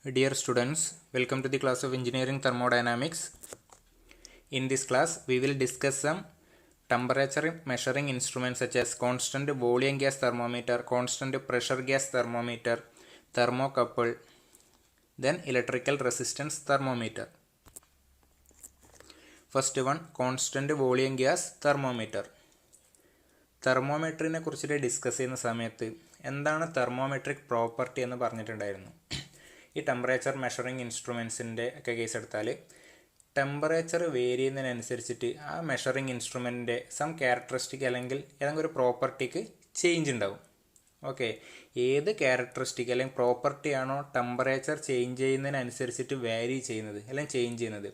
Dear students, welcome to the class of Engineering Thermodynamics. In this class, we will discuss some temperature measuring instruments such as constant volume gas thermometer, constant pressure gas thermometer, thermocouple, then electrical resistance thermometer. First one, constant volume gas thermometer. തെർമോമെട്രിനെ കുറിച്ചിട്ട് discuss ചെയ്യുന്ന സമയത്ത് എന്താണ് തെർമോമെട്രിക് property എന്ന് പറഞ്ഞിട്ടുണ്ടായിരുന്നു. ഈ temperature measuring ഇൻസ്ട്രുമെൻസിൻ്റെ ഒക്കെ case എടുത്താൽ temperature vary ചെയ്യുന്നതിനനുസരിച്ചിട്ട് ആ മെഷറിങ് ഇൻസ്ട്രുമെൻറ്റിൻ്റെ സം ക്യാരക്ടറിസ്റ്റിക് അല്ലെങ്കിൽ ഏതെങ്കിലും ഒരു പ്രോപ്പർട്ടിക്ക് ചേഞ്ച് ഉണ്ടാവും. ഓക്കെ, ഏത് ക്യാരക്ടറിസ്റ്റിക് അല്ലെങ്കിൽ പ്രോപ്പർട്ടിയാണോ ടെമ്പറേച്ചർ ചേഞ്ച് ചെയ്യുന്നതിനനുസരിച്ചിട്ട് വാരി ചെയ്യുന്നത് അല്ലെങ്കിൽ ചേഞ്ച് ചെയ്യുന്നത്,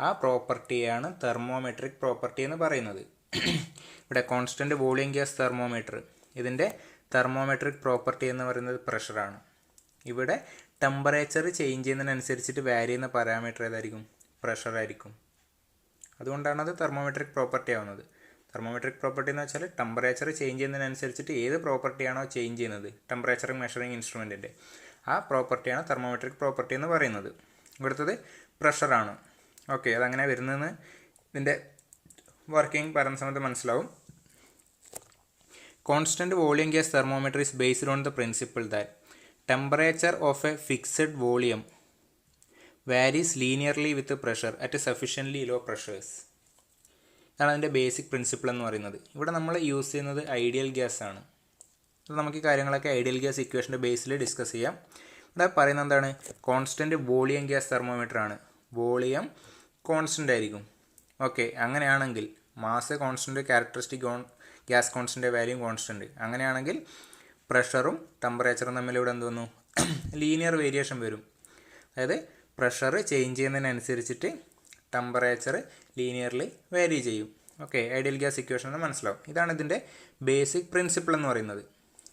ആ പ്രോപ്പർട്ടിയാണ് തെർമോമെട്രിക് പ്രോപ്പർട്ടി എന്ന് പറയുന്നത്. ഇവിടെ കോൺസ്റ്റൻറ്റ് വോളിയം ഗ്യാസ് തെർമോമീറ്റർ, ഇതിൻ്റെ തെർമോമെട്രിക് പ്രോപ്പർട്ടി എന്ന് പറയുന്നത് പ്രഷറാണ്. ഇവിടെ ടെമ്പറേച്ചർ ചേഞ്ച് ചെയ്യുന്നതിനനുസരിച്ചിട്ട് വാരി ചെയ്യുന്ന പാരാമീറ്റർ ഏതായിരിക്കും? പ്രഷറായിരിക്കും. അതുകൊണ്ടാണത് തെർമോമെട്രിക് പ്രോപ്പർട്ടി ആവുന്നത്. തെർമോമെട്രിക് പ്രോപ്പർട്ടി എന്ന് വെച്ചാൽ ടെമ്പറേച്ചർ ചേഞ്ച് ചെയ്യുന്നതിനനുസരിച്ചിട്ട് ഏത് പ്രോപ്പർട്ടിയാണോ ചേഞ്ച് ചെയ്യുന്നത് ടെമ്പറേച്ചർ മെഷറിങ് ഇൻസ്ട്രുമെൻറ്റിൻ്റെ, ആ പ്രോപ്പർട്ടിയാണ് തെർമോമെട്രിക് പ്രോപ്പർട്ടി എന്ന് പറയുന്നത്. ഇവിടുത്തത് പ്രഷറാണ്. ഓക്കെ, അതങ്ങനെ വരുന്നതെന്ന് ഇതിൻ്റെ വർക്കിംഗ് പറയുന്ന സമയത്ത് മനസ്സിലാവും. Constant volume gas thermometer is based on the principle that temperature of a fixed volume varies linearly with the pressure at sufficiently low pressures. ഇതാണ് അതിൻ്റെ ബേസിക് പ്രിൻസിപ്പിൾ എന്ന് പറയുന്നത്. ഇവിടെ നമ്മൾ യൂസ് ചെയ്യുന്നത് ഐഡിയൽ ഗ്യാസ് ആണ്. അപ്പോൾ നമുക്ക് ഈ കാര്യങ്ങളൊക്കെ ഐഡിയൽ ഗ്യാസ് ഇക്വേഷൻ്റെ ബേസിൽ ഡിസ്കസ് ചെയ്യാം. ഇവിടെ പറയുന്നത് എന്താണ്? കോൺസ്റ്റൻറ്റ് വോളിയം ഗ്യാസ് തെർമോമീറ്റർ ആണ്. വോളിയം കോൺസ്റ്റൻ്റ് ആയിരിക്കും. ഓക്കെ, അങ്ങനെയാണെങ്കിൽ mass constant, characteristic gas constant, volume constant, അങ്ങനെയാണെങ്കിൽ പ്രഷറും ടെമ്പറേച്ചറും തമ്മിൽ ഇവിടെ എന്ത് വന്നു? ലീനിയർ വേരിയേഷൻ വരും. അതായത് പ്രഷർ ചേഞ്ച് ചെയ്യുന്നതിനനുസരിച്ചിട്ട് ടെമ്പറേച്ചർ ലീനിയർലി വേരി ചെയ്യും. ഓക്കെ, ഐഡിയൽ ഗ്യാസ് ഇക്വേഷൻ എന്ന് മനസ്സിലാവും. ഇതാണ് ഇതിൻ്റെ ബേസിക് പ്രിൻസിപ്പിൾ എന്ന് പറയുന്നത്.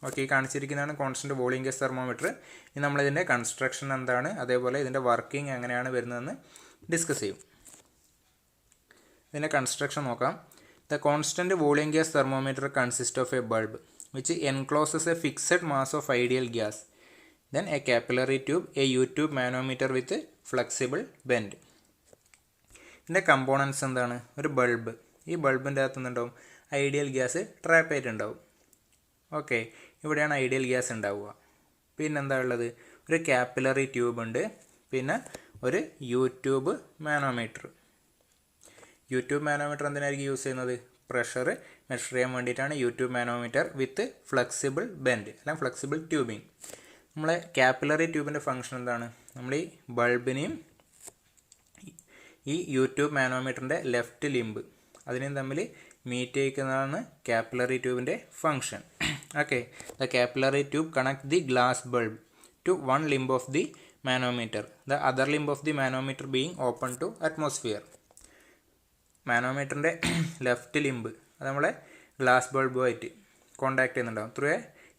ഓക്കെ, ഈ കാണിച്ചിരിക്കുന്നതാണ് കോൺസ്റ്റൻറ്റ് വോളിയം ഗ്യാസ് തെർമോമീറ്റർ. ഇനി നമ്മളിതിൻ്റെ കൺസ്ട്രക്ഷൻ എന്താണ്, അതേപോലെ ഇതിൻ്റെ വർക്കിംഗ് എങ്ങനെയാണ് വരുന്നതെന്ന് ഡിസ്കസ് ചെയ്യും. ഇതിൻ്റെ കൺസ്ട്രക്ഷൻ നോക്കാം. The constant volume gas thermometer consists of a bulb which encloses a fixed mass of ideal gas, then a capillary tube, a U-tube manometer with flexible bend. ഇതിൻ്റെ components എന്താണ്? ഒരു bulb. ഈ ബൾബിൻ്റെ അകത്ത് നിന്നുണ്ടാവും ideal gas trap ആയിട്ടുണ്ടാവും. Okay, ഇവിടെയാണ് ideal gas ഉണ്ടാവുക. പിന്നെന്താ ഉള്ളത്? ഒരു കാപ്പിലറി ട്യൂബ് ഉണ്ട്, പിന്നെ ഒരു യൂട്യൂബ് മാനോമീറ്റർ. യൂട്യൂബ് മാനോമീറ്റർ എന്തിനായിരിക്കും യൂസ് ചെയ്യുന്നത്? പ്രഷർ മെഷർ ചെയ്യാൻ വേണ്ടിയിട്ടാണ് യൂട്യൂബ് മാനോമീറ്റർ വിത്ത് ഫ്ലെക്സിബിൾ ബെൻഡ് അല്ലെങ്കിൽ ഫ്ലെക്സിബിൾ ട്യൂബിങ്. നമ്മളെ കാപ്പിലറി ട്യൂബിൻ്റെ ഫംഗ്ഷൻ എന്താണ്? നമ്മൾ ഈ ബൾബിനെയും ഈ യൂട്യൂബ് മാനോമീറ്ററിൻ്റെ ലെഫ്റ്റ് ലിംബ് അതിനെയും തമ്മിൽ മീറ്റ് ചെയ്യിക്കുന്നതാണ് കാപ്പിലറി ട്യൂബിൻ്റെ function. Okay, the capillary tube connect the glass bulb to one limb of the manometer, the other limb of the manometer being open to atmosphere. മാനോമീറ്ററിൻ്റെ left limb അത് നമ്മളെ glass ബൾബുമായിട്ട് contact ചെയ്യുന്നുണ്ടാവും through a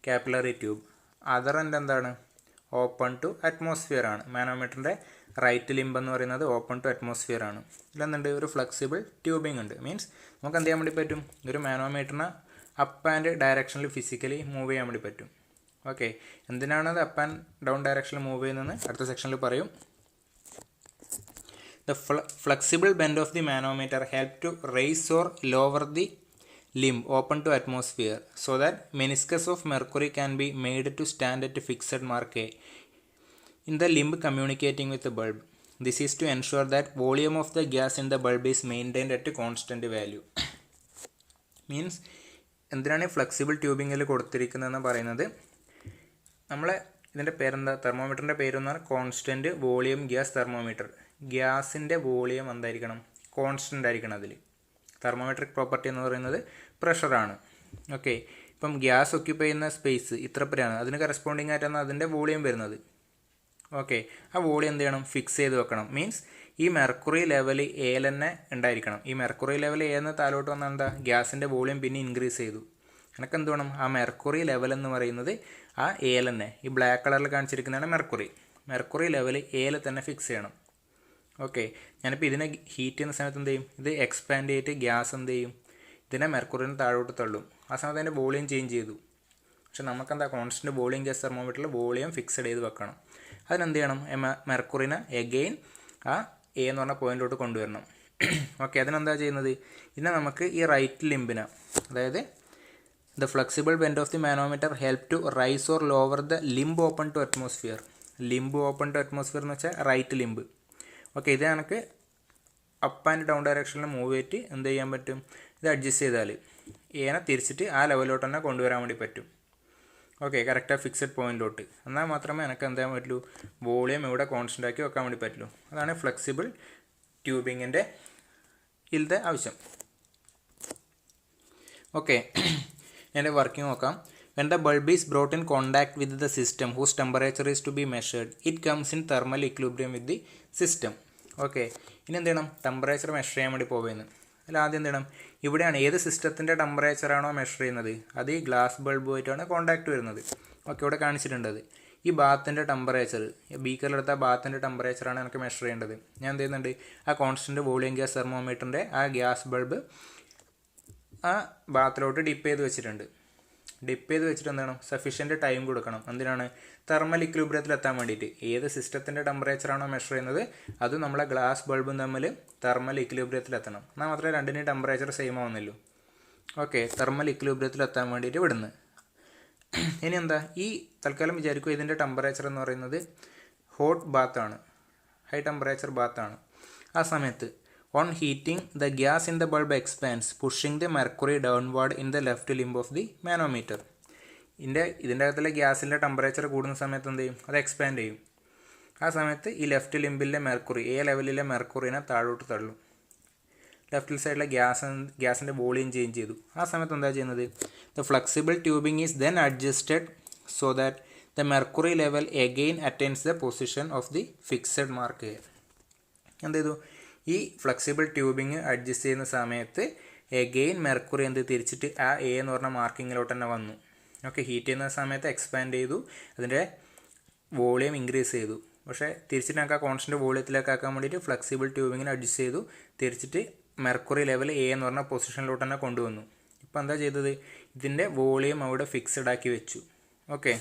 capillary tube. Other end എന്താണ്? Open to atmosphere ആണ്. മാനോമീറ്ററിൻ്റെ right limb എന്ന് പറയുന്നത് ഓപ്പൺ ടു അറ്റ്മോസ്ഫിയർ ആണ്. ഇതിലെന്തുണ്ട്? ഒരു ഫ്ലെക്സിബിൾ ട്യൂബിംഗ് ഉണ്ട്. മീൻസ് നമുക്ക് എന്ത് ചെയ്യാൻ വേണ്ടി പറ്റും? ഒരു മാനോമീറ്ററിനെ അപ്പ് ആൻഡ് ഡയറക്ഷനിൽ ഫിസിക്കലി മൂവ് ചെയ്യാൻ വേണ്ടി പറ്റും. ഓക്കെ, എന്തിനാണത് അപ്പ് ആൻഡ് ഡൗൺ ഡയറക്ഷനിൽ മൂവ് ചെയ്യുന്നതെന്ന് അടുത്ത സെക്ഷനിൽ പറയും. The flexible bend of the manometer help to raise or lower the limb open to atmosphere so that meniscus of mercury can be made to stand at a fixed mark A in the limb communicating with the bulb. This is to ensure that volume of the gas in the bulb is maintained at a constant value. Means എന്തിനാണ് flexible ട്യൂബിങ്ങിൽ കൊടുത്തിരിക്കുന്നതെന്ന് പറയുന്നത്, നമ്മളെ ഇതിൻ്റെ പേരെന്താ? തെർമോമീറ്ററിൻ്റെ പേരെന്ന് പറഞ്ഞാൽ constant volume gas thermometer. ഗ്യാസിൻ്റെ volume എന്തായിരിക്കണം? Constant ആയിരിക്കണം. അതിൽ തെർമോമെട്രിക് പ്രോപ്പർട്ടി എന്ന് പറയുന്നത് പ്രഷറാണ്. ഓക്കെ, ഇപ്പം ഗ്യാസ് ഒക്യുപ്പൈ ചെയ്യുന്ന സ്പേസ് ഇത്ര പേരാണ്, അതിന് കറസ്പോണ്ടിങ് ആയിട്ടാണ് അതിൻ്റെ വോളിയം വരുന്നത്. ഓക്കെ, ആ വോളിയം എന്ത് ചെയ്യണം? ഫിക്സ് ചെയ്ത് വെക്കണം. മീൻസ് ഈ മെർക്കുറി ലെവൽ എയിൽ തന്നെ ഉണ്ടായിരിക്കണം. ഈ മെർക്കുറി ലെവൽ എന്ന് താഴോട്ട് വന്നാൽ എന്താ? ഗ്യാസിൻ്റെ വോളിയം പിന്നെ ഇൻക്രീസ് ചെയ്തു. എനിക്ക് എന്ത് വേണം? ആ മെർക്കുറി ലെവൽ എന്ന് പറയുന്നത് ആ എയിൽ തന്നെ, ഈ ബ്ലാക്ക് കളറിൽ കാണിച്ചിരിക്കുന്നതാണ് മെർക്കുറി ലെവൽ എയിൽ തന്നെ ഫിക്സ് ചെയ്യണം. ഓക്കെ, ഞാനിപ്പോൾ ഇതിനെ ഹീറ്റ് ചെയ്യുന്ന സമയത്ത് എന്ത് ചെയ്യും? ഇത് എക്സ്പാൻഡ് ചെയ്തിട്ട് ഗ്യാസ് എന്ത് ചെയ്യും? ഇതിനെ മെർക്കുറിന് താഴോട്ട് തള്ളും. ആ സമയത്ത് അതിൻ്റെ വോളിയം ചേഞ്ച് ചെയ്തു. പക്ഷെ നമുക്കെന്താ? കോൺസ്റ്റൻറ്റ് വോളിയം ഗ്യാസ് തെർമോമീറ്ററിൽ വോളിയം ഫിക്സഡ് ചെയ്ത് വെക്കണം. അതിനെന്ത് ചെയ്യണം, മെർക്കുറിനെ എഗെയിൻ ആ എ എന്ന് പറഞ്ഞ പോയിന്റിലോട്ട് കൊണ്ടുവരണം. ഓക്കെ, അതിനെന്താ ചെയ്യുന്നത്, ഇതിനെ നമുക്ക് ഈ റൈറ്റ് ലിംബിനെ, അതായത് the flexible bend of the manometer help to raise or lower the limb open to atmosphere. Limb open to atmosphere എന്ന് വെച്ചാൽ റൈറ്റ് ലിംബ്. ഓക്കെ, ഇത് എനിക്ക് അപ്പ് ആൻഡ് ഡൗൺ ഡയറക്ഷനിൽ മൂവ് ചെയ്തിട്ട് എന്ത് ചെയ്യാൻ പറ്റും, ഇത് അഡ്ജസ്റ്റ് ചെയ്താൽ ഏനെ തിരിച്ചിട്ട് ആ ലെവലിലോട്ട് തന്നെ കൊണ്ടുവരാൻ വേണ്ടി പറ്റും. ഓക്കെ, കറക്റ്റാണ് ഫിക്സഡ് പോയിന്റിലോട്ട്. എന്നാൽ മാത്രമേ എനിക്ക് എന്ത് ചെയ്യാൻ പറ്റുള്ളൂ, വോളിയം ഇവിടെ കോൺസ്റ്റൻ്റ് ആക്കി വെക്കാൻ വേണ്ടി പറ്റുള്ളൂ. അതാണ് ഫ്ലെക്സിബിൾ ട്യൂബിങ്ങിൻ്റെ ഇതിൻ്റെ ആവശ്യം. ഓക്കെ, എൻ്റെ വർക്കിംഗ് നോക്കാം. When the bulb is brought in contact with the system whose temperature is to be measured, it comes in thermal equilibrium with the system. Okay, ഇനി എന്ത് ചെയ്യണം, ടെമ്പറേച്ചർ മെഷർ ചെയ്യാൻ വേണ്ടി പോകുന്നത്. അതിൽ ആദ്യം എന്ത് ചെയ്യണം, ഇവിടെയാണ് ഏത് സിസ്റ്റത്തിൻ്റെ ടെമ്പറേച്ചറാണോ മെഷർ ചെയ്യുന്നത് അത് ഈ ഗ്ലാസ് ബൾബുമായിട്ടാണ് കോൺടാക്റ്റ് വരുന്നത്. ഓക്കെ, ഇവിടെ കാണിച്ചിട്ടുണ്ട്. ഈ ബാത്തിൻ്റെ ടെമ്പറേച്ചർ, ബീക്കറിലെടുത്ത ബാത്തിൻ്റെ ടെമ്പറേച്ചറാണ് എനിക്ക് മെഷർ ചെയ്യേണ്ടത്. ഞാൻ എന്ത് ചെയ്യുന്നുണ്ട്, ആ കോൺസ്റ്റൻറ്റ് വോളിയം ഗ്യാസ് തെർമോമീറ്ററിൻ്റെ ആ ഗ്യാസ് ബൾബ് ആ ബാത്തിലോട്ട് ഡിപ്പ് ചെയ്ത് വെച്ചിട്ടുണ്ട്. ഡിപ്പ് ചെയ്ത് വെച്ചിട്ട് എന്താണ്, സഫീഷ്യൻറ്റ് ടൈം കൊടുക്കണം. എന്തിനാണ്, തെർമൽ ഇക്വിലിബ്രിയത്തിൽ എത്താൻ വേണ്ടിയിട്ട്. ഏത് സിസ്റ്റത്തിൻ്റെ ടെമ്പറേച്ചറാണോ മെഷർ ചെയ്യുന്നത് അത് നമ്മളെ ഗ്ലാസ് ബൾബും തമ്മിൽ തെർമൽ ഇക്വിലിബ്രിയത്തിൽ എത്തണം. എന്നാൽ മാത്രമേ രണ്ടിനും ടെമ്പറേച്ചർ സെയിം ആവുന്നില്ലൂ. ഓക്കെ, തെർമൽ ഇക്വിലിബ്രിയത്തിൽ എത്താൻ വേണ്ടിയിട്ട് വിടുന്നത്. ഇനി എന്താ, ഈ തൽക്കാലം വിചാരിക്കുക ഇതിൻ്റെ ടെമ്പറേച്ചർ എന്ന് പറയുന്നത് ഹോട്ട് ബാത്താണ്, ഹൈ ടെമ്പറേച്ചർ ബാത്താണ്. ആ സമയത്ത് on heating the gas in the bulb expands, pushing the mercury downward in the left limb of the manometer. ഇതിൻ്റെ അകത്തുള്ള ഗ്യാസിൻ്റെ ടെമ്പറേച്ചർ കൂടുന്ന സമയത്ത് എന്ത് ചെയ്യും, അത് എക്സ്പാൻഡ് ചെയ്യും. ആ സമയത്ത് ഈ ലെഫ്റ്റ് ലിംബിലെ മെർക്കുറി, എ ലെവലിലെ മെർക്കുറിനെ താഴോട്ട് തള്ളും. ലെഫ്റ്റ് സൈഡിലെ ഗ്യാസിൻ്റെ വോളിയം ചേഞ്ച് ചെയ്തു. ആ സമയത്ത് എന്താ ചെയ്യുന്നത്, the flexible tubing is then adjusted so that the mercury level again attains the position of the fixed mark. എന്ത് ചെയ്തു, ഈ ഫ്ലെക്സിബിൾ ട്യൂബിങ് അഡ്ജസ്റ്റ് ചെയ്യുന്ന സമയത്ത് എഗെയിൻ മെർക്കുറി എന്ത് തിരിച്ചിട്ട് ആ എ എന്ന് പറഞ്ഞ മാർക്കിങ്ങിലോട്ട് തന്നെ വന്നു. ഓക്കെ, ഹീറ്റ് ചെയ്യുന്ന സമയത്ത് എക്സ്പാൻഡ് ചെയ്തു, അതിൻ്റെ വോളിയം ഇൻക്രീസ് ചെയ്തു. പക്ഷേ തിരിച്ചിട്ട് നമുക്ക് ആ കോൺസ്റ്റൻറ്റ് വോളിയത്തിലേക്ക് ആക്കാൻ വേണ്ടിയിട്ട് ഫ്ലെക്സിബിൾ ട്യൂബിങ്ങിന് അഡ്ജസ്റ്റ് ചെയ്തു, തിരിച്ചിട്ട് മെർക്കുറി ലെവൽ എ എന്ന് പറഞ്ഞ പൊസിഷനിലോട്ട് തന്നെ കൊണ്ടുവന്നു. ഇപ്പോൾ എന്താ ചെയ്തത്, ഇതിൻ്റെ വോളിയം അവിടെ ഫിക്സഡ് ആക്കി വെച്ചു. Okay,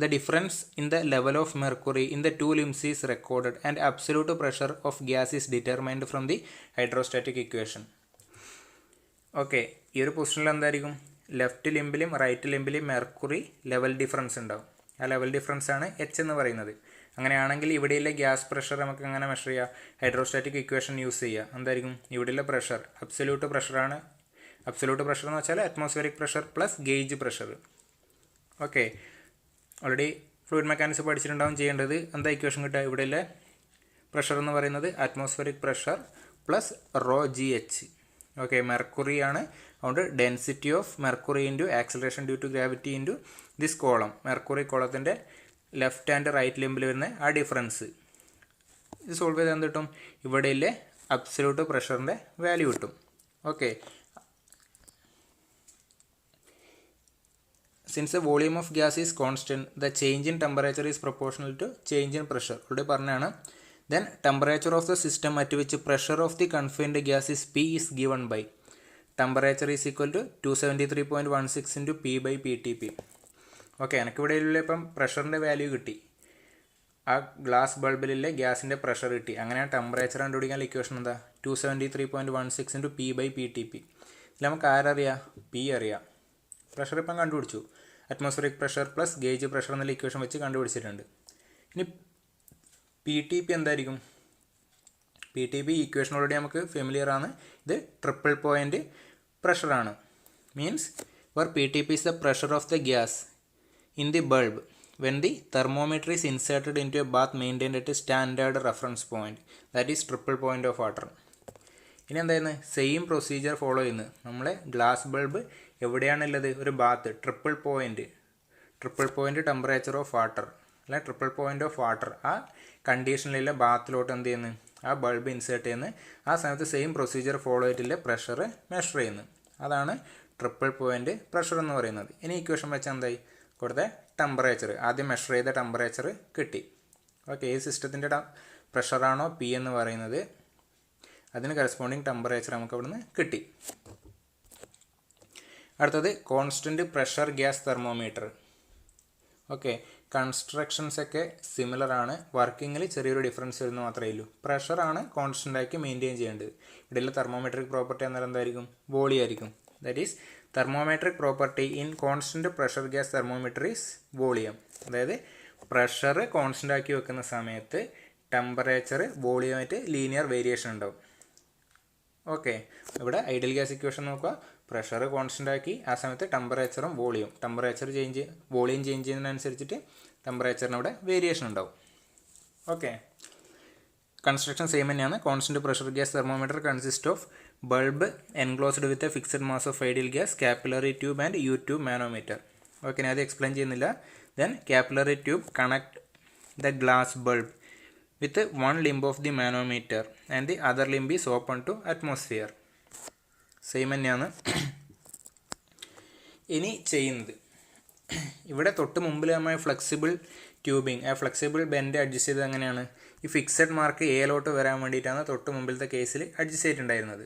the difference in the level of mercury in the two limbs is recorded and absolute pressure of gas is determined from the hydrostatic equation. Okay, ഈ ഒരു പൊസിഷനിൽ എന്തായിരിക്കും, ലെഫ്റ്റ് ലിംബിലും റൈറ്റ് ലിംബിലും മെർക്കുറി ലെവൽ ഡിഫറൻസ് ഉണ്ടാവും. ആ level difference ആണ് H എന്ന് പറയുന്നത്. അങ്ങനെയാണെങ്കിൽ ഇവിടെയുള്ള ഗ്യാസ് പ്രഷർ നമുക്ക് എങ്ങനെ മെഷർ ചെയ്യുക, ഹൈഡ്രോസ്റ്റാറ്റിക് ഇക്വേഷൻ യൂസ് ചെയ്യുക. എന്തായിരിക്കും, ഇവിടെയുള്ള പ്രഷർ അബ്സല്യൂട്ട് പ്രഷറാണ്. അബ്സല്യൂട്ട് പ്രഷർ എന്ന് വെച്ചാൽ atmospheric pressure plus gauge pressure. Okay, already fluid mechanics പഠിച്ചിട്ടുണ്ടാവും. ചെയ്യേണ്ടത് എന്താ ഇക്വേഷൻ കിട്ടുക, ഇവിടെയുള്ള പ്രഷർ എന്ന് പറയുന്നത് atmospheric pressure plus rho g h. Okay, mercury ആണ്, അതുകൊണ്ട് density of mercury into acceleration due to gravity into this column. Mercury കോളത്തിൻ്റെ ലെഫ്റ്റ് ആൻഡ് റൈറ്റ് ലിംബിൽ വരുന്ന ആ ഡിഫറൻസ് ഇത് സോൾവ് ചെയ്താൽ എന്ത് കിട്ടും, ഇവിടെയിലെ അബ്സല്യൂട്ട് പ്രഷറിൻ്റെ വാല്യൂ കിട്ടും. Okay, since the volume of gas is constant, the change in temperature is proportional to change in pressure. ഇവിടെ പറഞ്ഞാണ്, then temperature of the system at which pressure of the confined gas is P is given by temperature is equal to 273.16 into P by PTP. Okay, എനിക്കിവിടെയുള്ള ഇപ്പം പ്രഷറിൻ്റെ value കിട്ടി, ആ glass ബൾബിലെ ഗ്യാസിൻ്റെ pressure കിട്ടി. അങ്ങനെ ടെമ്പറേച്ചർ കണ്ടുപിടിക്കാൻ ഇക്വേഷൻ എന്താ, 273.16 into P by PTP. ഇതിൽ നമുക്ക് ആരറിയാം, P അറിയാം. പ്രഷർ ഇപ്പം കണ്ടുപിടിച്ചു, atmospheric pressure plus gauge pressure എന്നുള്ള ഇക്വേഷൻ വെച്ച് കണ്ടുപിടിച്ചിട്ടുണ്ട്. ഇനി പി ടി പി എന്തായിരിക്കും, P T P equation already നമുക്ക് ഫെമിലിയർ ആണ്. ഇത് ട്രിപ്പിൾ പോയിൻ്റ് പ്രഷറാണ്. Means where PTP is the pressure of the gas in the bulb when the thermometer is inserted into a bath maintained at a standard reference point, that is triple point of water. ഇനി എന്തായിരുന്നു, same procedure follow ചെയ്യുന്നത്. നമ്മളെ glass bulb എവിടെയാണുള്ളത്, ഒരു bath, triple point temperature of water അല്ലെ triple point of water, ആ കണ്ടീഷനിലുള്ള ബാത്തിലോട്ട് എന്ത് ചെയ്യുന്നു, ആ ബൾബ് ഇൻസേർട്ട് ചെയ്യുന്നു. ആ സമയത്ത് സെയിം പ്രൊസീജിയർ ഫോളോ ചെയ്തിട്ടുള്ള പ്രഷർ മെഷർ ചെയ്യുന്നു. അതാണ് ട്രിപ്പിൾ പോയിൻ്റ് പ്രഷർ എന്ന് പറയുന്നത്. ഇനി ഇക്വേഷൻ വെച്ചാൽ എന്തായി, കൊടുത്ത ടെമ്പറേച്ചർ, ആദ്യം മെഷർ ചെയ്ത ടെമ്പറേച്ചർ കിട്ടി. ഓക്കെ, ഈ സിസ്റ്റത്തിൻ്റെ പ്രഷറാണോ പി എന്ന് പറയുന്നത്, അതിന് കറസ്പോണ്ടിങ് ടെമ്പറേച്ചർ നമുക്ക് അവിടുന്ന് കിട്ടി. അടുത്തത് constant pressure gas thermometer. Okay, constructions ഒക്കെ സിമിലർ ആണ്, വർക്കിങ്ങിൽ ചെറിയൊരു ഡിഫറൻസ് വരുന്ന മാത്രമേ ഉള്ളൂ. പ്രഷറാണ് കോൺസ്റ്റൻ്റ് ആക്കി മെയിൻറ്റെയിൻ ചെയ്യേണ്ടത്. ഇവിടെയുള്ള തെർമോമെട്രിക് പ്രോപ്പർട്ടി എന്നാൽ എന്തായിരിക്കും? വോളിയം ആയിരിക്കും. That is thermometric property in constant pressure gas thermometer is volume. അതായത് പ്രഷർ കോൺസ്റ്റൻ്റ് ആക്കി വെക്കുന്ന സമയത്ത് ടെമ്പറേച്ചർ വോളിയമായിട്ട് ലീനിയർ വേരിയേഷൻ ഉണ്ടാവും. ഓക്കെ, ഇവിടെ ഐഡിയൽ ഗ്യാസ് ഇക്വേഷൻ നോക്കുക. പ്രഷർ കോൺസ്റ്റൻ്റ് ആക്കി ആ സമയത്ത് ടെമ്പറേച്ചറും വോളിയം വോളിയം ചേഞ്ച് ചെയ്യുന്നതിനനുസരിച്ചിട്ട് ടെമ്പറേച്ചറിന് അവിടെ വേരിയേഷൻ ഉണ്ടാവും. ഓക്കെ, കൺസ്ട്രക്ഷൻ സെയിം തന്നെയാണ്. Constant pressure gas thermometer consist of bulb enclosed with a fixed mass of ideal gas, capillary tube and U2 manometer. Okay, ഞാൻ അത് എക്സ്പ്ലെയിൻ ചെയ്യുന്നില്ല. Then capillary tube connect the glass bulb with one limb of the manometer and the other limb is open to atmosphere. Same തന്നെയാണ് ഇനി ചെയ്യുന്നത്. ഇവിടെ തൊട്ട് മുമ്പിൽ നമ്മൾ flexible tubing, flexible bend adjust ചെയ്തത് എങ്ങനെയാണ്? ഈ ഫിക്സഡ് മാർക്ക് എയിലോട്ട് വരാൻ വേണ്ടിയിട്ടാണ് തൊട്ട് മുമ്പിലത്തെ കേസിൽ അഡ്ജസ്റ്റ് ചെയ്തിട്ടുണ്ടായിരുന്നത്.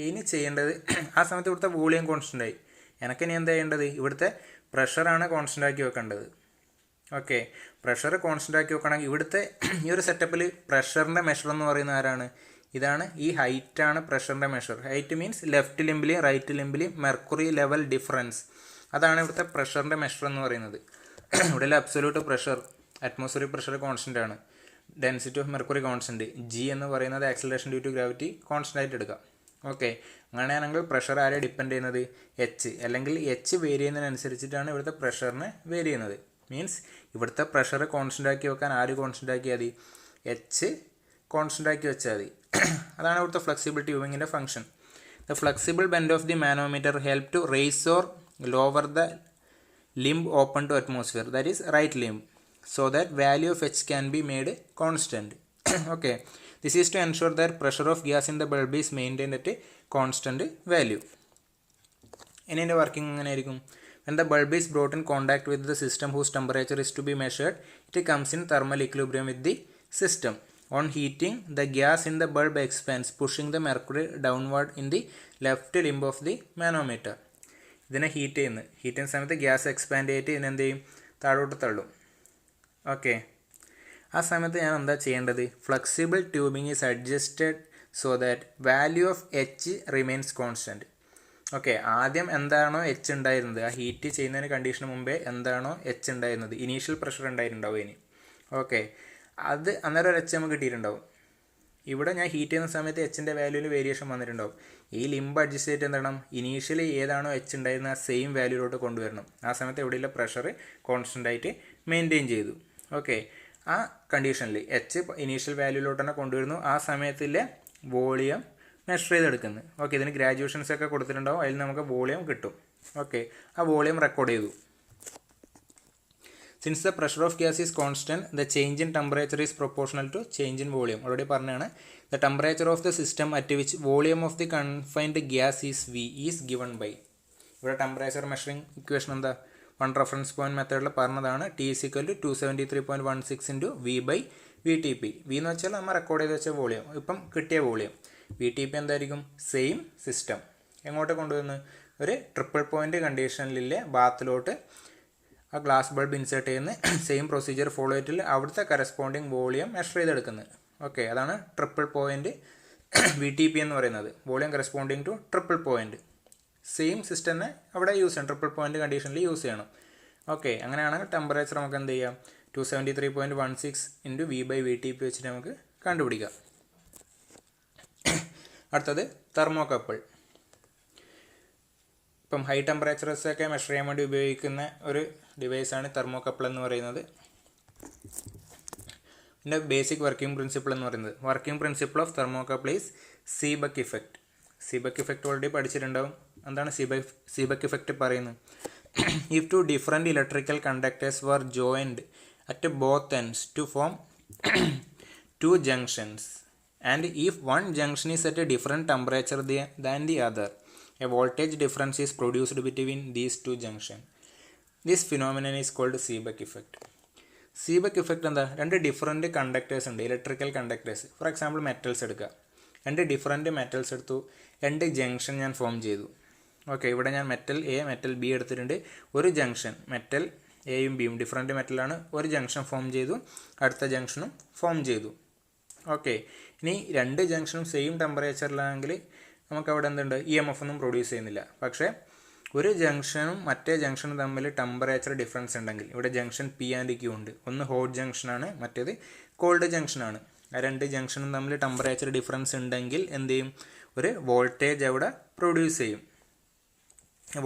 ഇനി ചെയ്യേണ്ടത്, ആ സമയത്ത് ഇവിടുത്തെ വോളിയം കോൺസ്റ്റൻ്റ് ആയി. എനിക്കിനി എന്താ ചെയ്യേണ്ടത്? ഇവിടുത്തെ പ്രഷറാണ് കോൺസ്റ്റൻ്റ് ആക്കി വെക്കേണ്ടത്. ഓക്കെ, പ്രഷർ കോൺസ്റ്റൻ്റ് ആക്കി വെക്കണമെങ്കിൽ ഇവിടുത്തെ ഈ ഒരു സെറ്റപ്പിൽ പ്രഷറിൻ്റെ മെഷർ എന്ന് പറയുന്നത് ആരാണ്? ഇതാണ്. ഈ ഹൈറ്റാണ് പ്രഷറിൻ്റെ മെഷർ. ഹൈറ്റ് മീൻസ് ലെഫ്റ്റ് ലിംബിലെയും റൈറ്റ് ലിംബിലെയും മെർക്കുറി ലെവൽ ഡിഫറൻസ്. അതാണ് ഇവിടുത്തെ പ്രഷറിൻ്റെ മെഷർ എന്ന് പറയുന്നത്. ഇവിടെ absolute pressure, atmospheric pressure constant ആണ്. Density of mercury constant. G എന്ന് പറയുന്നത് acceleration due to gravity constant ആയിട്ട് എടുക്കാം. ഓക്കെ, അങ്ങനെയാണെങ്കിൽ പ്രഷർ ആരെ ഡിപ്പെൻഡ് ചെയ്യുന്നത്? H. അല്ലെങ്കിൽ H വേരി ചെയ്യുന്നതിനനുസരിച്ചിട്ടാണ് ഇവിടുത്തെ പ്രഷറിനെ വേരി ചെയ്യുന്നത്. മീൻസ് ഇവിടുത്തെ പ്രഷർ കോൺസ്റ്റൻ്റ് ആക്കി വെക്കാൻ ആര് കോൺസ്റ്റൻ്റ് ആക്കിയാൽ മതി? H കോൺസ്റ്റൻ്റ് ആക്കി വെച്ചാൽ മതി. അതാണ് ഇവിടുത്തെ ഫ്ലെക്സിബിൾ ട്യൂബിങ്ങിൻ്റെ function. The flexible bend of the manometer help to raise or lower the limb open to atmosphere, that is right limb, so that value of H can be made constant. Okay, this is to ensure that pressure of gas in the bulb is maintained at a constant value. ഇനി ഇതിൻ്റെ working എങ്ങനെ ആയിരിക്കും? When the bulb is brought in contact with the system whose temperature is to be measured, it comes in thermal equilibrium with the system. On heating, the gas in the bulb expands, pushing the mercury downward in the left limb of the manometer. ഇതിനെ heat ചെയ്യുന്ന സമയത്ത് gas expand ചെയ്തിട്ട് ഇതിനെന്ത് ചെയ്യും? താഴോട്ട് തള്ളും. Okay, ആ സമയത്ത് ഞാൻ എന്താ ചെയ്യേണ്ടത്? Flexible tubing is adjusted so that value of H remains constant. Okay, ആദ്യം എന്താണോ H ഉണ്ടായിരുന്നത്, ആ ഹീറ്റ് ചെയ്യുന്നതിന് കണ്ടീഷന് മുമ്പേ എന്താണോ H ഉണ്ടായിരുന്നത്, ഇനീഷ്യൽ പ്രഷർ ഉണ്ടായിട്ടുണ്ടാവും ഇനി. ഓക്കെ, അത് അന്നേരം ഒരു H നമുക്ക് കിട്ടിയിട്ടുണ്ടാവും. ഇവിടെ ഞാൻ ഹീറ്റ് ചെയ്യുന്ന സമയത്ത് Hൻ്റെ വാല്യൂവിൽ വേരിയേഷൻ വന്നിട്ടുണ്ടാവും. ഈ ലിംബ് അഡ്ജസ്റ്റ് ചെയ്തിട്ട് എന്താണ്? ഇനീഷ്യലി ഏതാണോ H ഉണ്ടായിരുന്ന ആ സെയിം വാല്യൂയിലോട്ട് കൊണ്ടുവരണം. ആ സമയത്ത് എവിടെയുള്ള പ്രഷർ കോൺസ്റ്റൻ്റ് ആയിട്ട് മെയിൻറ്റെയിൻ ചെയ്തു. ഓക്കെ, ആ കണ്ടീഷനിൽ H ഇനീഷ്യൽ വാല്യൂയിലോട്ട് തന്നെ കൊണ്ടുവരുന്നു. ആ സമയത്തിലെ വോളിയം മെഷർ ചെയ്തെടുക്കുന്നത്. ഓക്കെ, ഇതിന് ഗ്രാജുവേഷൻസ് ഒക്കെ കൊടുത്തിട്ടുണ്ടാവും. അതിൽ നമുക്ക് വോളിയം കിട്ടും. ഓക്കെ, ആ വോളിയം റെക്കോർഡ് ചെയ്തു. Since the pressure of gas is constant, the change in temperature is proportional to change in volume. Already പറഞ്ഞാണ്. The temperature of the system at which volume of the confined gas is V is given by. ഇവിടെ temperature measuring equation എന്താ? One reference point മെത്തേഡിൽ പറഞ്ഞതാണ്. T is equal to 273.16 into V/VTP. V എന്ന് വെച്ചാൽ നമ്മൾ record ചെയ്ത് വെച്ച volume, ഇപ്പം കിട്ടിയ വോളിയം. VTP എന്തായിരിക്കും? സെയിം സിസ്റ്റം എങ്ങോട്ട് കൊണ്ടുവന്ന് ഒരു ട്രിപ്പിൾ പോയിന്റ് കണ്ടീഷനിലെ ബാത്തിലോട്ട് ആ ഗ്ലാസ് ബൾബ് ഇൻസേർട്ട് ചെയ്യുന്ന സെയിം പ്രൊസീജിയർ ഫോളോ ചെയ്തിട്ട് അവിടുത്തെ കറസ്പോണ്ടിങ് വോളിയം മെഷർ ചെയ്തെടുക്കുന്നത്. ഓക്കെ, അതാണ് ട്രിപ്പിൾ പോയിന്റ് VTP എന്ന് പറയുന്നത്. Volume corresponding two triple point. Same system തന്നെ അവിടെ യൂസ് ചെയ്യണം, ട്രിപ്പിൾ പോയിന്റ് കണ്ടീഷനിൽ യൂസ് ചെയ്യണം. ഓക്കെ, അങ്ങനെയാണെങ്കിൽ ടെമ്പറേച്ചർ നമുക്ക് എന്ത് ചെയ്യാം? 273.16 into V/VTP വെച്ചിട്ട് നമുക്ക് കണ്ടുപിടിക്കാം. അടുത്തത് തെർമോകപ്പിൾ. ഇപ്പം ഹൈ ടെമ്പറേച്ചറൊക്കെ മെഷർ ചെയ്യാൻ വേണ്ടി ഉപയോഗിക്കുന്ന ഒരു ഡിവൈസാണ് തെർമോകപ്പിൾ എന്ന് പറയുന്നത്. ഇതിൻ്റെ ബേസിക് വർക്കിംഗ് പ്രിൻസിപ്പിൾ എന്ന് പറയുന്നത്, working principle of thermocouple is Seebeck effect. Seebeck effect already പഠിച്ചിട്ടുണ്ടാവും. എന്താണ് സീബക്ക് ഇഫക്റ്റ് പറയുന്നത്? If two different electrical conductors were joined at both ends to form two junctions, and if one junction is at a different temperature than the other, a voltage difference is produced between these two junctions. This phenomenon is called Seebeck effect. Seebeck effect എന്താ? രണ്ട് different conductors ഉണ്ട്, electrical conductors. For example metals എടുക്കുക. രണ്ട് different metals എടുത്തു, രണ്ട് junction ഞാൻ form ചെയ്തു. Okay, ഇവിടെ ഞാൻ മെറ്റൽ എ മെറ്റൽ ബി എടുത്തിട്ടുണ്ട്. ഒരു ജംഗ്ഷൻ മെറ്റൽ എയും ബിയും ഡിഫറൻറ്റ് മെറ്റലാണ്, ഒരു ജംഗ്ഷൻ ഫോം ചെയ്തു, അടുത്ത ജംഗ്ഷനും ഫോം ചെയ്തു. ഓക്കെ, ഇനി രണ്ട് ജംഗ്ഷനും സെയിം ടെമ്പറേച്ചറിലാണെങ്കിൽ നമുക്ക് അവിടെ എന്തുണ്ട്, EMF ഒന്നും പ്രൊഡ്യൂസ് ചെയ്യുന്നില്ല. പക്ഷേ ഒരു ജംഗ്ഷനും മറ്റേ ജംഗ്ഷനും തമ്മിൽ ടെമ്പറേച്ചർ ഡിഫറൻസ് ഉണ്ടെങ്കിൽ, ഇവിടെ ജംഗ്ഷൻ P ആൻഡ് Q ഉണ്ട്, ഒന്ന് ഹോട്ട് ജംഗ്ഷനാണ്, മറ്റേത് കോൾഡ് ജംഗ്ഷനാണ്. ആ രണ്ട് ജംഗ്ഷനും തമ്മിൽ ടെമ്പറേച്ചർ ഡിഫറൻസ് ഉണ്ടെങ്കിൽ എന്ത് ചെയ്യും, ഒരു വോൾട്ടേജ് അവിടെ പ്രൊഡ്യൂസ് ചെയ്യും.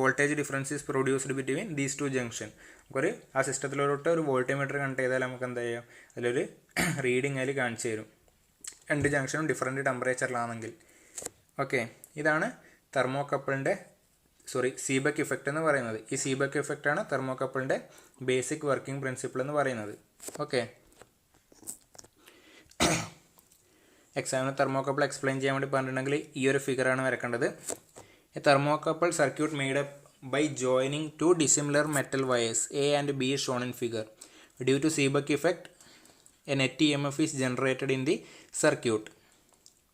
Voltage difference is produced between these two junction. നമുക്കൊരു ആ സിസ്റ്റത്തിലോട്ട് ഒരു വോൾട്ടിമീറ്റർ കണക്ട് ചെയ്താൽ നമുക്ക് എന്താ ചെയ്യാം, അതിലൊരു റീഡിങ് അതിൽ കാണിച്ചു തരും, രണ്ട് ജംഗ്ഷനും ഡിഫറൻറ്റ് ടെമ്പറേച്ചറിലാണെങ്കിൽ. ഓക്കെ, ഇതാണ് തെർമോകപ്പിളിൻ്റെ സീബെക്ക് ഇഫക്റ്റ് എന്ന് പറയുന്നത്. ഈ സീബെക്ക് ഇഫക്റ്റ് ആണ് തെർമോകപ്പിളിൻ്റെ ബേസിക് വർക്കിംഗ് പ്രിൻസിപ്പിൾ എന്ന് പറയുന്നത്. ഓക്കെ, എക്സാമിന് തെർമോകപ്പിൾ എക്സ്പ്ലെയിൻ ചെയ്യാൻ വേണ്ടി പറഞ്ഞിട്ടുണ്ടെങ്കിൽ ഈ ഒരു ഫിഗറാണ് വരക്കേണ്ടത്. A thermocouple circuit made up by joining two dissimilar metal wires A and B is shown in figure. Due to Seebeck effect, a net EMF is generated in the circuit,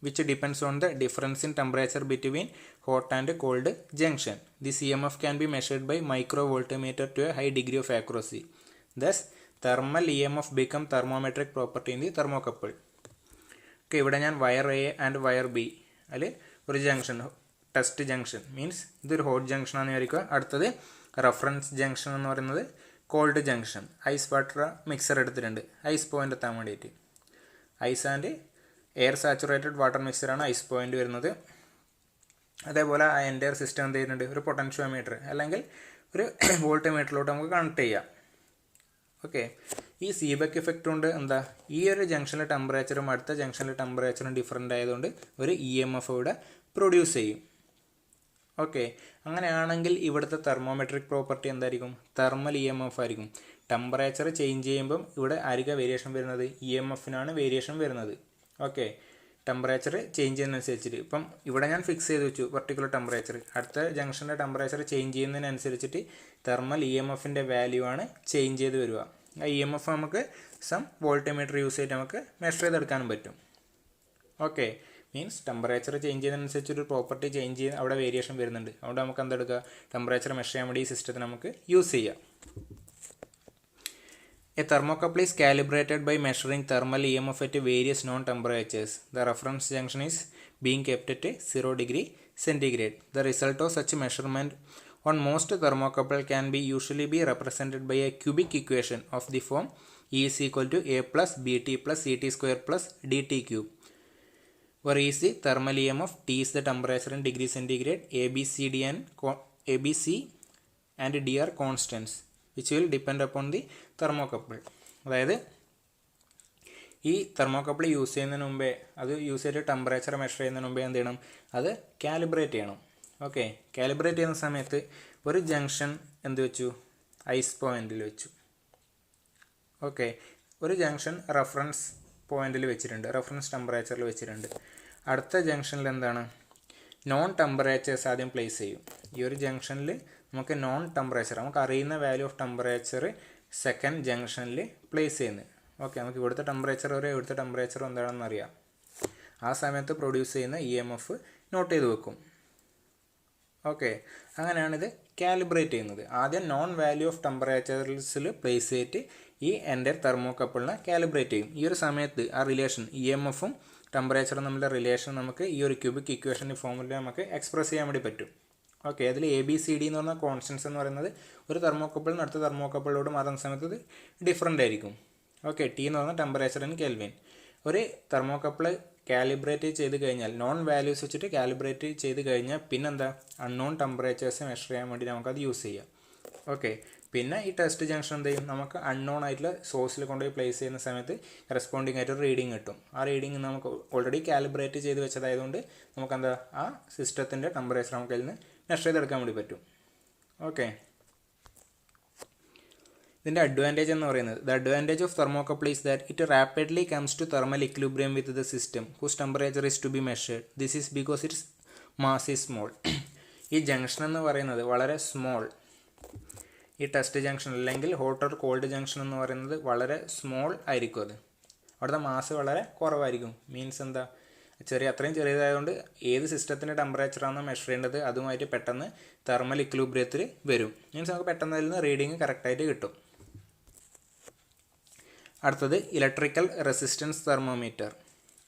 which depends on the difference in temperature between hot and cold junction. This EMF can be measured by microvoltmeter to a high degree of accuracy. Thus, thermal EMF become thermometric property in the thermocouple. Okay, ഇവിടെ ഞാൻ wire A and wire B, അതിൽ ഒരു junction test junction means ഇതൊരു hot junction ആണെന്ന് വിചാരിക്കുക, അടുത്തത് reference junction എന്ന് പറയുന്നത് cold junction. Ice water mixer എടുത്തിട്ടുണ്ട് ഐസ് പോയിൻ്റ് എത്താൻ വേണ്ടിയിട്ട്. Ice and air saturated water മിക്സറാണ് ഐസ് പോയിൻ്റ് വരുന്നത്. അതേപോലെ ആ എൻ്റയർ സിസ്റ്റം എന്ത് ചെയ്യുന്നുണ്ട്, ഒരു പൊട്ടൻഷ്യോമീറ്റർ അല്ലെങ്കിൽ ഒരു വോൾട്ട്മീറ്ററിലോട്ട് നമുക്ക് കണക്ട് ചെയ്യാം. ഓക്കെ, ഈ സീബെക്ക് ഇഫക്റ്റ് കൊണ്ട് എന്താ, ഈ ഒരു ജംഗ്ഷനിലെ ടെമ്പറേച്ചറും അടുത്ത ജംഗ്ഷനിലെ ടെമ്പറേച്ചറും ഡിഫറൻ്റ് ആയതുകൊണ്ട് ഒരു EMF ഇവിടെ പ്രൊഡ്യൂസ് ചെയ്യും. ഓക്കെ, അങ്ങനെയാണെങ്കിൽ ഇവിടുത്തെ തെർമോമെട്രിക് പ്രോപ്പർട്ടി എന്തായിരിക്കും, തെർമൽ EMF ആയിരിക്കും. ടെമ്പറേച്ചർ ചേഞ്ച് ചെയ്യുമ്പം ഇവിടെ ആയിരിക്കും വേരിയേഷൻ വരുന്നത്, EMFനാണ് വേരിയേഷൻ വരുന്നത്. ഓക്കെ, ടെമ്പറേച്ചർ ചേഞ്ച് ചെയ്യുന്നതനുസരിച്ചിട്ട് ഇപ്പം ഇവിടെ ഞാൻ ഫിക്സ് ചെയ്ത് വെച്ചു പർട്ടിക്കുലർ ടെമ്പറേച്ചർ, അടുത്ത ജംഗ്ഷൻ്റെ ടെമ്പറേച്ചർ ചേഞ്ച് ചെയ്യുന്നതിനനുസരിച്ചിട്ട് തെർമൽ EMFൻ്റെ വാല്യൂ ആണ് ചേഞ്ച് ചെയ്ത് വരിക. ആ EMF നമുക്ക് സം വോൾട്ട്മീറ്റർ യൂസ് ചെയ്തിട്ട് നമുക്ക് മെഷർ ചെയ്തെടുക്കാനും പറ്റും. ഓക്കെ, മീൻസ് ടെമ്പറേച്ചർ ചേഞ്ച് ചെയ്യുന്നതനുസരിച്ച് ഒരു പ്രോപ്പർട്ടി ചേഞ്ച് ചെയ്യുന്ന അവിടെ വേരിയേഷൻ വരുന്നുണ്ട്. അതുകൊണ്ട് നമുക്ക് എന്തെടുക്കുക, ടെമ്പറേച്ചർ മെഷർ ചെയ്യാൻ വേണ്ടി ഈ സിസ്റ്റത്തിന് നമുക്ക് യൂസ് ചെയ്യാം. A thermocouple is calibrated by measuring thermal EMF at various known temperatures. The reference junction is being kept at 0 degree centigrade. The result of such measurement on most thermocouple can be usually be represented by a cubic equation of the form E is equal to A plus BT plus CT square plus DT cube, where E is the thermal EMF, T is the temperature in degree centigrade, ABC and D are constants which will depend upon the thermocouple. അതായത് ഈ thermocouple use ചെയ്യുന്നതിന് മുമ്പേ, അത് use ചെയ്തിട്ട് temperature measure ചെയ്യുന്നതിന് മുമ്പേ എന്ത് ചെയ്യണം, അത് കാലിബ്രേറ്റ് ചെയ്യണം. ഓക്കെ, കാലിബ്രേറ്റ് ചെയ്യുന്ന സമയത്ത് ഒരു ജംഗ്ഷൻ എന്ത് വെച്ചു, ഐസ് പോയിന്റിൽ വെച്ചു. ഓക്കെ, ഒരു ജംഗ്ഷൻ റെഫറൻസ് പോയിന്റിൽ വെച്ചിട്ടുണ്ട്, റെഫറൻസ് ടെമ്പറേച്ചറിൽ വെച്ചിട്ടുണ്ട്. അടുത്ത ജംഗ്ഷനിൽ എന്താണ്, നോൺ ടെമ്പറേച്ചേഴ്സ് ആദ്യം പ്ലേസ് ചെയ്യും. ഈ ഒരു ജംഗ്ഷനിൽ നമുക്ക് നോൺ ടെമ്പറേച്ചർ, നമുക്ക് അറിയുന്ന വാല്യൂ ഓഫ് ടെമ്പറേച്ചർ സെക്കൻഡ് ജംഗ്ഷനിൽ പ്ലേസ് ചെയ്യുന്നത്. ഓക്കെ, നമുക്ക് ഇവിടുത്തെ ടെമ്പറേച്ചർ വരെ ഇവിടുത്തെ ടെമ്പറേച്ചർ എന്താണെന്ന് അറിയാം. ആ സമയത്ത് പ്രൊഡ്യൂസ് ചെയ്യുന്ന EMF നോട്ട് ചെയ്ത് വെക്കും. ഓക്കെ, അങ്ങനെയാണിത് കാലിബ്രേറ്റ് ചെയ്യുന്നത്. ആദ്യം നോൺ വാല്യൂ ഓഫ് ടെമ്പറേച്ചേഴ്സിൽ പ്ലേസ് ചെയ്തിട്ട് ഈ എൻ്റെ തെർമോകപ്പിളിനെ കാലിബ്രേറ്റ് ചെയ്യും. ഈ ഒരു സമയത്ത് ആ റിലേഷൻ EMFും ടെമ്പറേച്ചറും തമ്മിലുള്ള റിലേഷൻ നമുക്ക് ഈ ഒരു ക്യൂബിക് ഇക്വേഷൻ്റെ ഫോമിൽ നമുക്ക് എക്സ്പ്രസ് ചെയ്യാൻ വേണ്ടി പറ്റും. ഓക്കെ, അതിൽ ABCD എന്ന് പറഞ്ഞ കോൺസ്റ്റൻസ് എന്ന് പറയുന്നത് ഒരു തെർമോകപ്പിളിൽ നിന്ന് അടുത്ത തെർമോകപ്പിളിലോട് മാറുന്ന സമയത്ത് ഇത് ഡിഫറൻ്റ് ആയിരിക്കും. ഓക്കെ, T എന്ന് പറഞ്ഞാൽ ടെമ്പറേച്ചർ ഇൻ കെൽവിൻ. ഒരു തെർമോകപ്പിൾ കാലിബ്രേറ്റ് ചെയ്ത് കഴിഞ്ഞാൽ, നോൺ വാല്യൂസ് വെച്ചിട്ട് കാലിബ്രേറ്റ് ചെയ്ത് കഴിഞ്ഞാൽ പിന്നെന്താ, അൺനോൺ ടെമ്പറേച്ചേഴ്സ് മെഷർ ചെയ്യാൻ വേണ്ടി നമുക്കത് യൂസ് ചെയ്യാം. ഓക്കെ, പിന്നെ ഈ ടെസ്റ്റ് ജംഗ്ഷൻ എന്ത് ചെയ്യും, നമുക്ക് അൺനോൺ ആയിട്ടുള്ള സോഴ്സിൽ കൊണ്ടുപോയി പ്ലേസ് ചെയ്യുന്ന സമയത്ത് കറസ്പോണ്ടിങ് ആയിട്ട് ഒരു റീഡിങ് കിട്ടും. ആ റീഡിങ് നമുക്ക് ഓൾറെഡി കാലിബ്രേറ്റ് ചെയ്ത് വെച്ചതായതുകൊണ്ട് നമുക്കെന്താ, ആ സിസ്റ്റത്തിൻ്റെ ടെമ്പറേച്ചർ നമുക്ക് അതിൽ നിന്ന് മെഷർ ചെയ്തെടുക്കാൻ വേണ്ടി പറ്റും. ഓക്കെ, ഇതിൻ്റെ അഡ്വാൻറ്റേജ് എന്ന് പറയുന്നത്, the advantage of thermocouple is that it rapidly comes to thermal equilibrium with the system whose temperature is to be measured. This is because its mass is small. ഈ junction എന്ന് പറയുന്നത് വളരെ small, ഈ test junction അല്ലെങ്കിൽ hot or cold junction എന്ന് പറയുന്നത് വളരെ small ആയിരിക്കും. അത് അവിടുത്തെ മാസ് വളരെ കുറവായിരിക്കും. മീൻസ് എന്താ, അത്രയും ചെറിയതായതുകൊണ്ട് ഏത് സിസ്റ്റത്തിൻ്റെ ടെമ്പറേച്ചറാണോ മെഷർ ചെയ്യേണ്ടത് അതുമായിട്ട് പെട്ടെന്ന് തെർമൽ ഇക്വിലിബ്രിയത്തിൽ വരും. മീൻസ് നമുക്ക് പെട്ടെന്ന് അതിൽ നിന്ന് റീഡിങ് കറക്റ്റായിട്ട് കിട്ടും. അടുത്തത് electrical resistance thermometer.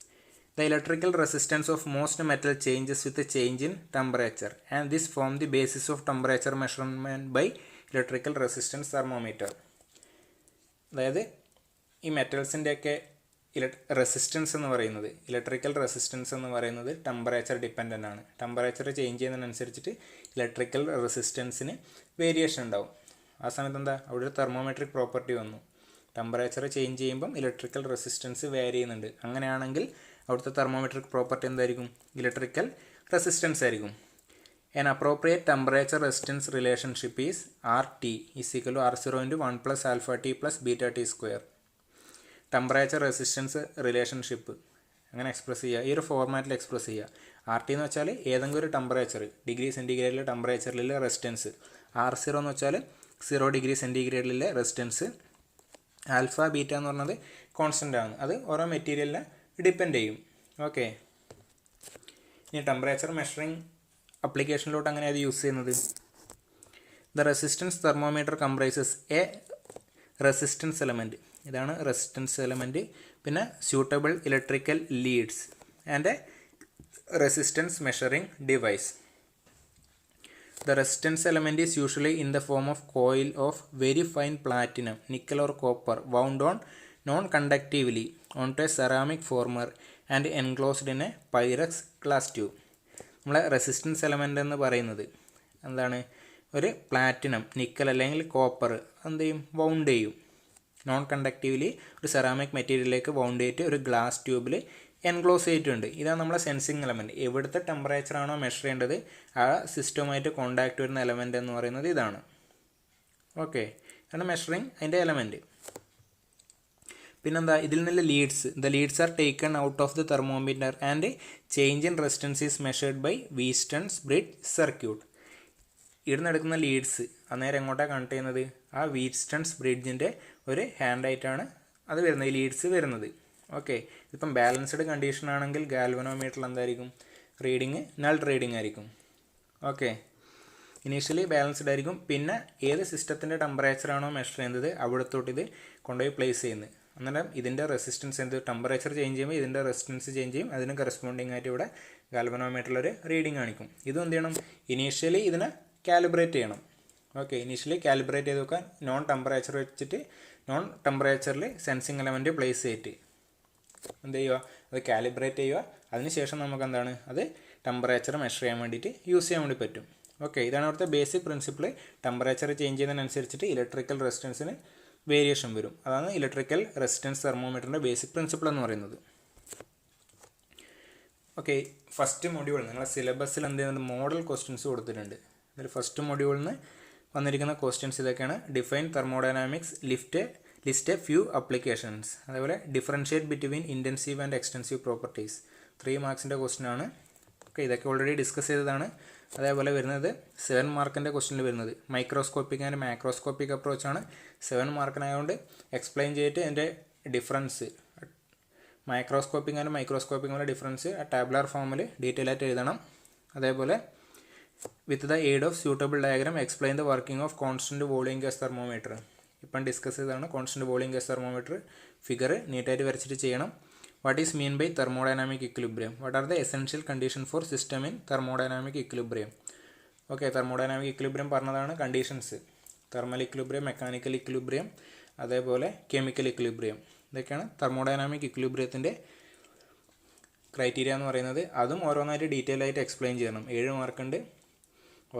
The electrical resistance of most metal changes with the change in temperature, and this form the basis of temperature measurement by electrical resistance thermometer. അതായത് ഈ മെറ്റൽസിൻ്റെയൊക്കെ റെസിസ്റ്റൻസ് എന്ന് പറയുന്നത്, ഇലക്ട്രിക്കൽ റെസിസ്റ്റൻസ് എന്ന് പറയുന്നത് temperature dependent ആണ്. Temperature change ചെയ്യുന്നതിനനുസരിച്ചിട്ട് electrical റെസിസ്റ്റൻസിന് variation ഉണ്ടാവും. ആ സമയത്ത് എന്താ, അവിടെ ഒരു തെർമോമെട്രിക് പ്രോപ്പർട്ടി വന്നു. ടെമ്പറേച്ചർ ചേഞ്ച് ചെയ്യുമ്പം ഇലക്ട്രിക്കൽ റെസിസ്റ്റൻസ് വേരി ചെയ്യുന്നുണ്ട്. അങ്ങനെയാണെങ്കിൽ അവിടുത്തെ തെർമോമെട്രിക് പ്രോപ്പർട്ടി എന്തായിരിക്കും, ഇലക്ട്രിക്കൽ റെസിസ്റ്റൻസ് ആയിരിക്കും. An appropriate temperature resistance relationship is RT is equal to R0 into 1 plus alpha T plus beta T square. Temperature resistance relationship അങ്ങനെ express ചെയ്യുക, ഈ ഒരു ഫോർമാറ്റിൽ എക്സ്പ്രസ് ചെയ്യുക. RT എന്ന് വെച്ചാൽ ഏതെങ്കിലും ഒരു ടെമ്പറേച്ചർ, ഡിഗ്രി സെൻറ്റിഗ്രേഡിലെ ടെമ്പറേച്ചറിലെ റെസിസ്റ്റൻസ്. R0 എന്ന് വെച്ചാൽ 0 ഡിഗ്രി സെൻറ്റിഗ്രേഡിലെ റെസിസ്റ്റൻസ്. ആൽഫ ബീറ്റ എന്ന് പറഞ്ഞത് കോൺസ്റ്റൻ്റ് ആണ്, അത് ഓരോ മെറ്റീരിയലിനെ ഡിപ്പെൻഡ് ചെയ്യും. ഓക്കെ, ഇനി ടെമ്പറേച്ചർ മെഷറിങ് അപ്ലിക്കേഷനിലോട്ട് അങ്ങനെ അത് യൂസ് ചെയ്യുന്നത്. The resistance thermometer comprises a resistance element, ഇതാണ് റെസിസ്റ്റൻസ് എലമെൻറ്റ്. പിന്നെ suitable electrical leads and a resistance measuring device. The resistance element is usually in the form of coil of very fine platinum, nickel or copper wound on non-conductively onto a ceramic former and enclosed in a pyrex glass tube. നമ്മളെ resistance element എന്ന് പറയുന്നത് എന്താണ്, ഒരു platinum, nickel അല്ലെങ്കിൽ copper എന്ത് ചെയ്യും, wound ചെയ്യും. Non കണ്ടക്റ്റീവ്ലി ഒരു സെറാമിക് മെറ്റീരിയലിലേക്ക് വൗണ്ട് ചെയ്തിട്ട് ഒരു ഗ്ലാസ് ട്യൂബിൽ എൻക്ലോസ് ചെയ്തിട്ടുണ്ട്. ഇതാണ് നമ്മളെ സെൻസിങ് എലമെൻറ്റ്. എവിടുത്തെ ടെമ്പറേച്ചറാണോ മെഷർ ചെയ്യേണ്ടത് ആ സിസ്റ്റവുമായിട്ട് കോണ്ടാക്ട് വരുന്ന എലമെൻറ്റ് എന്ന് പറയുന്നത് ഇതാണ്. ഓക്കെ, ഇതാണ് മെഷറിങ് അതിൻ്റെ എലമെൻറ്റ്. പിന്നെന്താ, ഇതിൽ നിന്ന് leads, the leads are taken out of the thermometer and change in resistance is measured by Wheatstone's bridge circuit. ഇവിടുന്ന് എടുക്കുന്ന ലീഡ്സ് അന്നേരം എങ്ങോട്ടാണ് കണക്ട് ചെയ്യുന്നത്, ആ വീസ്റ്റൺസ് ബ്രിഡ്ജിൻ്റെ ഒരു ഹാൻഡായിട്ടാണ് അത് വരുന്നത്, ഈ ലീഡ്സ് വരുന്നത്. ഓക്കെ, ഇപ്പം ബാലൻസ്ഡ് കണ്ടീഷൻ ആണെങ്കിൽ ഗാൽവനോമീറ്ററിൽ എന്തായിരിക്കും, റീഡിങ് നൾ റീഡിങ് ആയിരിക്കും. ഓക്കെ, ഇനീഷ്യലി ബാലൻസ്ഡ് ആയിരിക്കും. പിന്നെ ഏത് സിസ്റ്റത്തിൻ്റെ ടെമ്പറേച്ചറാണോ മെഷർ ചെയ്യുന്നത് അവിടത്തോട്ട് ഇത് കൊണ്ടുപോയി പ്ലേസ് ചെയ്യുന്നത്. അന്നേരം ഇതിൻ്റെ റെസിസ്റ്റൻസ് എന്ത്, ടെമ്പറേച്ചർ ചേഞ്ച് ചെയ്യുമ്പോൾ ഇതിൻ്റെ റെസിസ്റ്റൻസ് ചേഞ്ച് ചെയ്യും. അതിന് കറസ്പോണ്ടിങ് ആയിട്ട് ഇവിടെ ഗാൽവനോമീറ്ററിലൊരു റീഡിങ് കാണിക്കും. ഇതും എന്ത് ചെയ്യണം, ഇനീഷ്യലി ഇതിനെ കാലിബ്രേറ്റ് ചെയ്യണം. ഓക്കെ, ഇനീഷ്യലി കാലിബ്രേറ്റ് ചെയ്ത് വെക്കാൻ നോൺ ടെമ്പറേച്ചർ വെച്ചിട്ട് നോൺ ടെമ്പറേച്ചറിൽ സെൻസിങ് എലമെൻറ്റ് പ്ലേസ് ചെയ്തിട്ട് എന്ത് ചെയ്യുക, അത് കാലിബ്രേറ്റ് ചെയ്യുക. അതിനുശേഷം നമുക്ക് എന്താണ്, അത് ടെമ്പറേച്ചർ മെഷർ ചെയ്യാൻ വേണ്ടിയിട്ട് യൂസ് ചെയ്യാൻ വേണ്ടി പറ്റും. ഓക്കെ, ഇതാണ് അവിടുത്തെ ബേസിക് പ്രിൻസിപ്പിൾ. ടെമ്പറേച്ചർ ചേഞ്ച് ചെയ്യുന്നതിനനുസരിച്ചിട്ട് ഇലക്ട്രിക്കൽ റെസിസ്റ്റൻസിന് വേരിയേഷൻ വരും. അതാണ് ഇലക്ട്രിക്കൽ റെസിസ്റ്റൻസ് തെർമോമീറ്ററിൻ്റെ ബേസിക് പ്രിൻസിപ്പിൾ എന്ന് പറയുന്നത്. ഓക്കെ, ഫസ്റ്റ് മൊഡ്യൂൾ നിങ്ങളുടെ സിലബസിൽ എന്ത് ചെയ്യുന്നത്, മോഡൽ ക്വസ്റ്റ്യൻസ് കൊടുത്തിട്ടുണ്ട്. അതിൽ ഫസ്റ്റ് മൊഡ്യൂളിൽ നിന്ന് വന്നിരിക്കുന്ന ക്വസ്റ്റ്യൻസ് ഇതൊക്കെയാണ്. Define thermodynamics, list a few applications, അതേപോലെ differentiate between intensive and extensive properties. 3 മാർക്സിൻ്റെ ക്വസ്റ്റ്യൻ ആണ്. ഓക്കെ, ഇതൊക്കെ ഓൾറെഡി ഡിസ്കസ് ചെയ്തതാണ്. അതേപോലെ വരുന്നത് 7 മാർക്കിൻ്റെ ക്വസ്റ്റ്യനിൽ വരുന്നത് മൈക്രോസ്കോപ്പിക് ആൻഡ് മാക്രോസ്കോപ്പിക് അപ്രോച്ചാണ്. 7 മാർക്കിനായതുകൊണ്ട് എക്സ്പ്ലെയിൻ ചെയ്തിട്ട് അതിൻ്റെ ഡിഫറൻസ്, മൈക്രോസ്കോപ്പിക് ആൻഡ് മൈക്രോസ്കോപ്പിക്കുള്ള ഡിഫറൻസ് ടാബുലാർ ഫോമിൽ ഡീറ്റെയിൽ ആയിട്ട് എഴുതണം. അതേപോലെ with the aid of suitable diagram explain the working of constant volume gas thermometer. ഇപ്പം ഡിസ്കസ് ചെയ്തതാണ് constant volume gas thermometer. Figure നീറ്റായിട്ട് വരച്ചിട്ട് ചെയ്യണം. What is mean by thermodynamic equilibrium, what are the essential condition for system in thermodynamic equilibrium. Okay, thermodynamic equilibrium പറഞ്ഞതാണ് conditions, thermal equilibrium, mechanical equilibrium, അതേപോലെ chemical equilibrium. ഇതൊക്കെയാണ് thermodynamic ഇക്വിലിബ്രിയത്തിൻ്റെ criteria എന്ന് പറയുന്നത്. അതും ഓരോന്നായിട്ട് ഡീറ്റെയിൽ ആയിട്ട് എക്സ്പ്ലെയിൻ ചെയ്യണം. 7 മാർക്കുണ്ട്.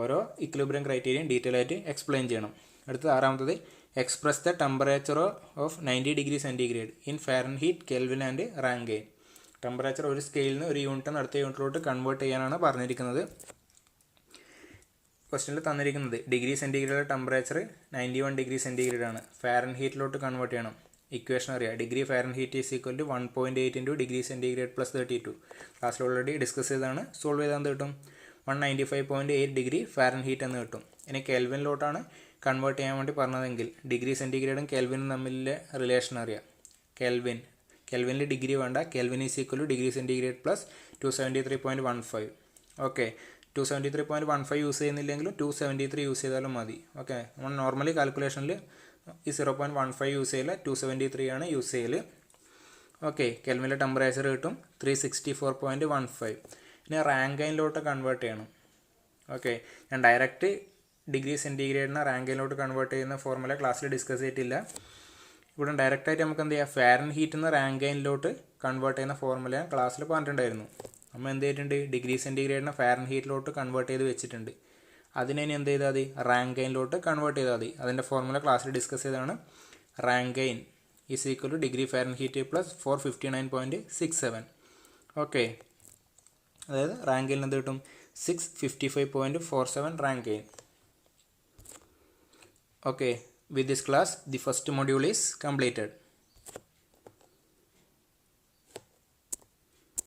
ഓരോ ഇക്വിലിബ്രിയം ക്രൈറ്റീരിയയും ഡീറ്റെയിൽ ആയിട്ട് എക്സ്പ്ലെയിൻ ചെയ്യണം. അടുത്ത 6ാമത്തത് express the temperature of 90 degree centigrade in Fahrenheit, Kelvin and Rankine. Temperature ഒരു സ്കെയിലിൽ നിന്ന് ഒരു യൂണിറ്റ് അടുത്ത യൂണിറ്റിലോട്ട് കൺവേർട്ട് ചെയ്യാനാണ് പറഞ്ഞിരിക്കുന്നത്. ക്വസ്റ്റ്യനിൽ തന്നിരിക്കുന്നത് degree centigrade temperature 91 degree centigrade ആണ്. ഫാരൻഹീറ്റിലോട്ട് കൺവേർട്ട് ചെയ്യണം. ഇക്വേഷൻ അറിയാം, degree Fahrenheit is equal to 1.8 into degree centigrade plus 32. ക്ലാസ്സിൽ ഓൾറെഡി ഡിസ്കസ് ചെയ്താണ്. സോൾവ് ചെയ്താൽ എന്ത് കിട്ടും, 195.8 ഡിഗ്രി ഫാരൻഹീറ്റ് എന്ന് കിട്ടും. ഇനി കെൽവിനിലോട്ടാണ് കൺവേർട്ട് ചെയ്യാൻ വേണ്ടി പറഞ്ഞതെങ്കിൽ ഡിഗ്രി സെൻറ്റിഗ്രേഡും കെൽവിനും തമ്മിലെ റിലേഷൻ അറിയാം. കെൽവിനിൽ ഡിഗ്രി വേണ്ട, Kelvin is equal to degree centigrade plus 273.15. Okay, 273.15 use ചെയ്യുന്നില്ലെങ്കിലും 273 യൂസ് ചെയ്താലും മതി. ഓക്കെ, നമ്മൾ നോർമലി കാൽക്കുലേഷനിൽ ഈ 0.15 യൂസ് ചെയ്യില്ല, 273 ആണ് യൂസ് ചെയ്യൽ. ഓക്കെ, കെൽവിനിലെ ടെമ്പറേച്ചർ കിട്ടും 364.15. ഇനി റാങ്കൈനിലോട്ട് കൺവേർട്ട് ചെയ്യണം. ഓക്കെ, ഞാൻ ഡയറക്റ്റ് ഡിഗ്രി സെൻറ്റിഗ്രേഡിനെ റാങ്കൈനിലോട്ട് കൺവേർട്ട് ചെയ്യുന്ന ഫോർമുല ക്ലാസ്സിൽ ഡിസ്കസ് ചെയ്തിട്ടില്ല. ഇവിടെ ഡയറക്റ്റായിട്ട് നമുക്ക് എന്ത് ചെയ്യാം, ഫാരൻഹീറ്റിൽ നിന്ന് റാങ്കൈനിലോട്ട് കൺവേർട്ട് ചെയ്യുന്ന ഫോർമുല ഞാൻ ക്ലാസ്സിൽ പറഞ്ഞിട്ടുണ്ടായിരുന്നു. നമ്മൾ എന്ത് ചെയ്തിട്ടുണ്ട്, ഡിഗ്രി സെൻറ്റിഗ്രേഡിനെ ഫാരൻഹീറ്റിലോട്ട് കൺവേർട്ട് ചെയ്ത് വെച്ചിട്ടുണ്ട്. അതിനെ ഇനി എന്ത് ചെയ്താൽ മതി, റാങ്കൈനിലോട്ട് കൺവേർട്ട് ചെയ്താൽ മതി. അതിൻ്റെ ഫോർമുല ക്ലാസ്സിൽ ഡിസ്കസ് ചെയ്തതാണ്. Rankine is equal to degree Fahrenheit plus 459.67. Okay, അതായത് റാങ്കൈനിൽ എന്ത് കിട്ടും, 655.47 Rankine. Okay, with this class, the first module is completed.